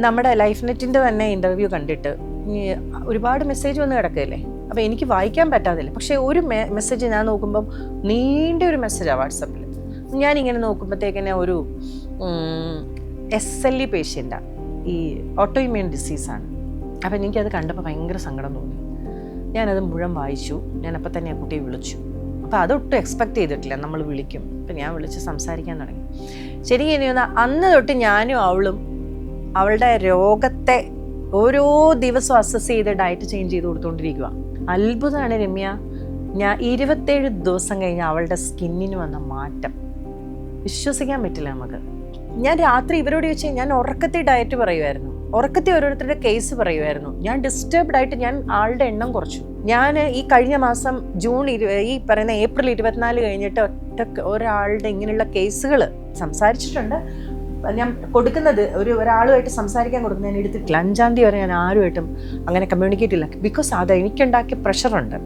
നമ്മുടെ ലൈഫ് നെറ്റിൻ്റെ തന്നെ ഇൻ്റർവ്യൂ കണ്ടിട്ട് ഒരുപാട് മെസ്സേജ് വന്ന് കിടക്കുകയല്ലേ. അപ്പോൾ എനിക്ക് വായിക്കാൻ പറ്റാതില്ല. പക്ഷേ ഒരു മെസ്സേജ് ഞാൻ നോക്കുമ്പം നീണ്ട ഒരു മെസ്സേജാണ് വാട്സപ്പിൽ. ഞാനിങ്ങനെ നോക്കുമ്പോഴത്തേക്കിനെ ഒരു SLE പേഷ്യൻ്റാണ്, ഈ ഓട്ടോ ഇമ്മ്യൂൺ ഡിസീസാണ്. അപ്പം എനിക്കത് കണ്ടപ്പോൾ ഭയങ്കര സങ്കടം തോന്നി. ഞാനത് മുഴുവൻ വായിച്ചു. ഞാനപ്പോൾ തന്നെ ആ കുട്ടിയെ വിളിച്ചു. അപ്പോൾ അതൊട്ടും എക്സ്പെക്റ്റ് ചെയ്തിട്ടില്ല നമ്മൾ വിളിക്കും. അപ്പം ഞാൻ വിളിച്ച് സംസാരിക്കാൻ തുടങ്ങി. ശരിക്കും ഇനി അന്ന് തൊട്ട് ഞാനും അവളും അവളുടെ രോഗത്തെ ഓരോ ദിവസവും അസസ് ചെയ്ത് ഡയറ്റ് ചേഞ്ച് ചെയ്ത് കൊടുത്തുകൊണ്ടിരിക്കുക. അത്ഭുതമാണ് രമ്യ. ഞാൻ 27 ദിവസം കഴിഞ്ഞ് അവളുടെ സ്കിന്നിന് വന്ന മാറ്റം വിശ്വസിക്കാൻ പറ്റില്ല നമുക്ക്. ഞാൻ രാത്രി ഇവരോട് ചോദിച്ചാൽ ഞാൻ ഉറക്കത്തിൽ ഡയറ്റ് പറയുമായിരുന്നു, ഉറക്കത്തിൽ ഓരോരുത്തരുടെ കേസ് പറയുമായിരുന്നു. ഞാൻ ഡിസ്റ്റർബ്ഡ് ആയിട്ട് ഞാൻ ആളുടെ എണ്ണം കുറച്ചു. ഞാൻ ഈ കഴിഞ്ഞ മാസം ഈ പറയുന്ന ഏപ്രിൽ 24 കഴിഞ്ഞിട്ട് ഒരാളുടെ ഇങ്ങനെയുള്ള കേസുകൾ സംസാരിച്ചിട്ടുണ്ട്. ഞാൻ കൊടുക്കുന്നത് ഒരാളുമായിട്ട് സംസാരിക്കാൻ കൊടുക്കുന്നത് ഞാൻ എടുത്തിട്ടില്ല. 5-ാം തീയതി വരെ ഞാൻ ആരുമായിട്ടും അങ്ങനെ കമ്മ്യൂണിക്കേറ്റ് ഇല്ല. ബിക്കോസ് അത് എനിക്കുണ്ടാക്കിയ പ്രഷറുണ്ട്.